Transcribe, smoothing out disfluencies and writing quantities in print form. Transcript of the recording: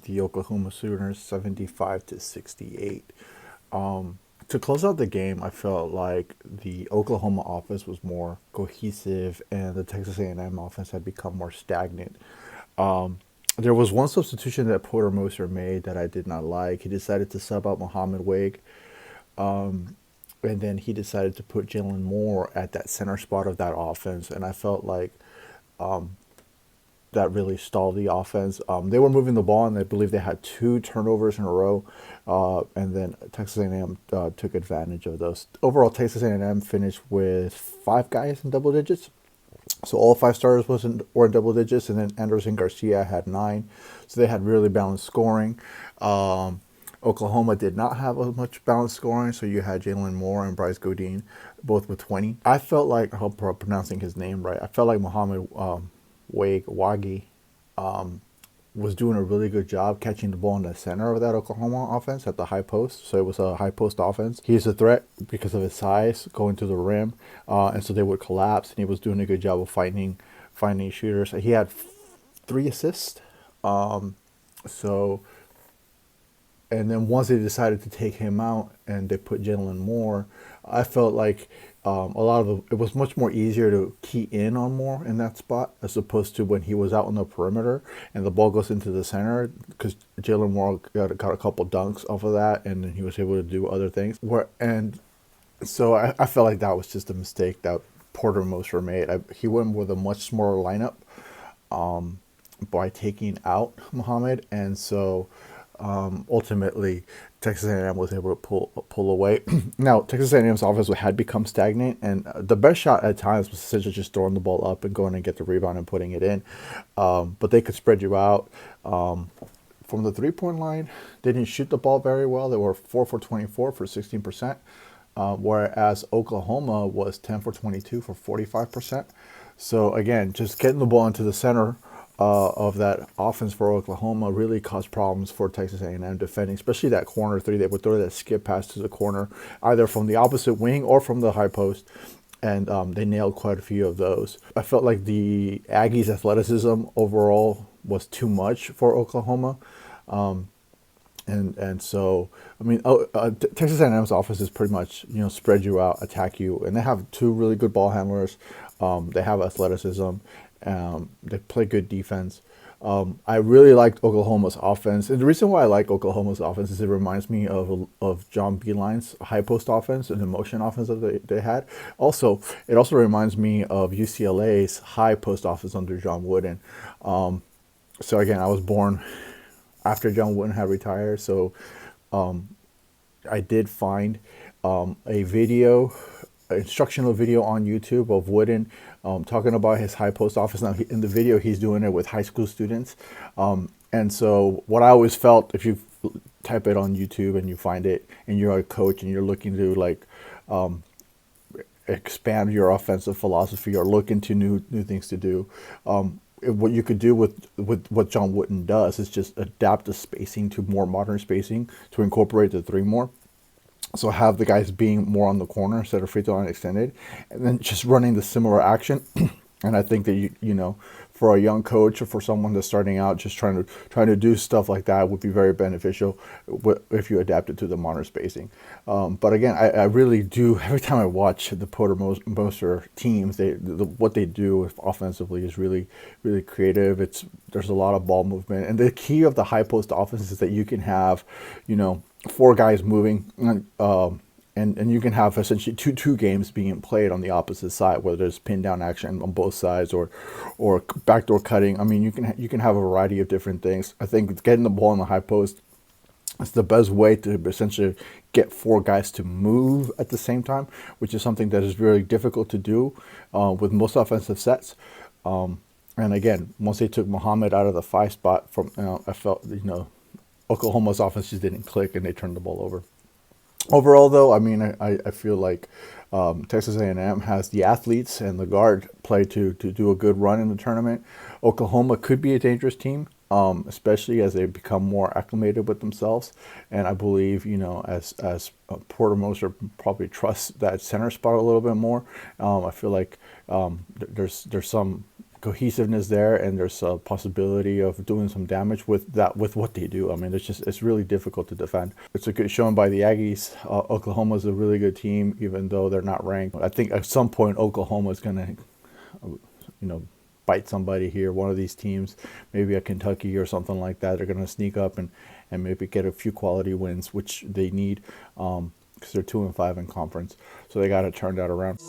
the Oklahoma Sooners 75-68. To close out the game, I felt like the Oklahoma offense was more cohesive and the Texas A&M offense had become more stagnant. Um, there was one substitution that Porter Moser made that I did not like. He decided to sub out Muhammad Wade, and then he decided to put Jalen Moore at that center spot of that offense. And I felt like that really stalled the offense. They were moving the ball, and I believe they had two turnovers in a row, and then Texas A&M took advantage of those. Overall, Texas A&M finished with five guys in double digits. So all five starters were in double digits, and then Anderson Garcia had nine. So they had really balanced scoring. Oklahoma did not have as much balanced scoring, so you had Jalen Moore and Bryce Godin both with 20. I felt like, I hope I'm pronouncing his name right, I felt like Muhammad Wagi was doing a really good job catching the ball in the center of that Oklahoma offense at the high post. So it was a high post offense. He's a threat because of his size going to the rim, and so they would collapse. And he was doing a good job of finding shooters. He had three assists. So and then once they decided to take him out and they put Jalen Moore, I felt like it was much more easier to key in on Moore in that spot as opposed to when he was out on the perimeter and the ball goes into the center, because Jalen Moore got a couple dunks off of that, and then he was able to do other things. So I felt like that was just a mistake that Porter Moser made. He went with a much smaller lineup by taking out Muhammad, and so ultimately Texas A&M was able to pull away. Now Texas A&M's offense had become stagnant, and the best shot at times was essentially just throwing the ball up and going and get the rebound and putting it in. But they could spread you out. From the 3-point line, they didn't shoot the ball very well. They were 4 for 24 for 16%, whereas Oklahoma was 10 for 22 for 45%. So again, just getting the ball into the center of that offense for Oklahoma really caused problems for Texas A&M defending, especially that corner three. They would throw that skip pass to the corner, either from the opposite wing or from the high post, and they nailed quite a few of those. I felt like the Aggies' athleticism overall was too much for Oklahoma. And so, I mean, Texas A&M's offense is pretty much, spread you out, attack you, and they have two really good ball handlers. They have athleticism. They play good defense. I really liked Oklahoma's offense, and the reason why I like Oklahoma's offense is it reminds me of John Beilein's high post offense and the motion offense that they had. Also, it also reminds me of UCLA's high post offense under John Wooden. So again, I was born after John Wooden had retired, so I did find a video, instructional video on YouTube of Wooden talking about his high post office. Now, in the video, he's doing it with high school students. And so what I always felt, if you type it on YouTube and you find it and you're a coach and you're looking to expand your offensive philosophy or look into new things to do, what you could do with what John Wooden does is just adapt the spacing to more modern spacing to incorporate the three more. So have the guys being more on the corner instead of free throw line extended, and then just running the similar action. And I think that you for a young coach or for someone that's starting out, just trying to do stuff like that would be very beneficial if you adapt it to the modern spacing. But again, I really do. Every time I watch the Porter Moser teams, what they do offensively is really, really creative. There's a lot of ball movement, and the key of the high post offense is that you can have, four guys moving, and you can have essentially two games being played on the opposite side, whether there's pin down action on both sides or backdoor cutting. I mean, you can have a variety of different things. I think getting the ball in the high post is the best way to essentially get four guys to move at the same time, which is something that is really difficult to do with most offensive sets. And again, once they took Muhammad out of the 5 spot, I felt Oklahoma's offense just didn't click and they turned the ball over. Overall, though, I mean, I feel like Texas A&M has the athletes and the guard play to do a good run in the tournament. Oklahoma could be a dangerous team, especially as they become more acclimated with themselves. And I believe, as Porter Moser probably trusts that center spot a little bit more, I feel like there's some cohesiveness there, and there's a possibility of doing some damage with that, with what they do. I mean, it's really difficult to defend. It's a good showing by the Aggies. Oklahoma's a really good team, even though they're not ranked. I think at some point Oklahoma's gonna, bite somebody here. One of these teams, maybe a Kentucky or something like that. They're gonna sneak up and maybe get a few quality wins, which they need, because they're 2-5 in conference. So they got to turn that around.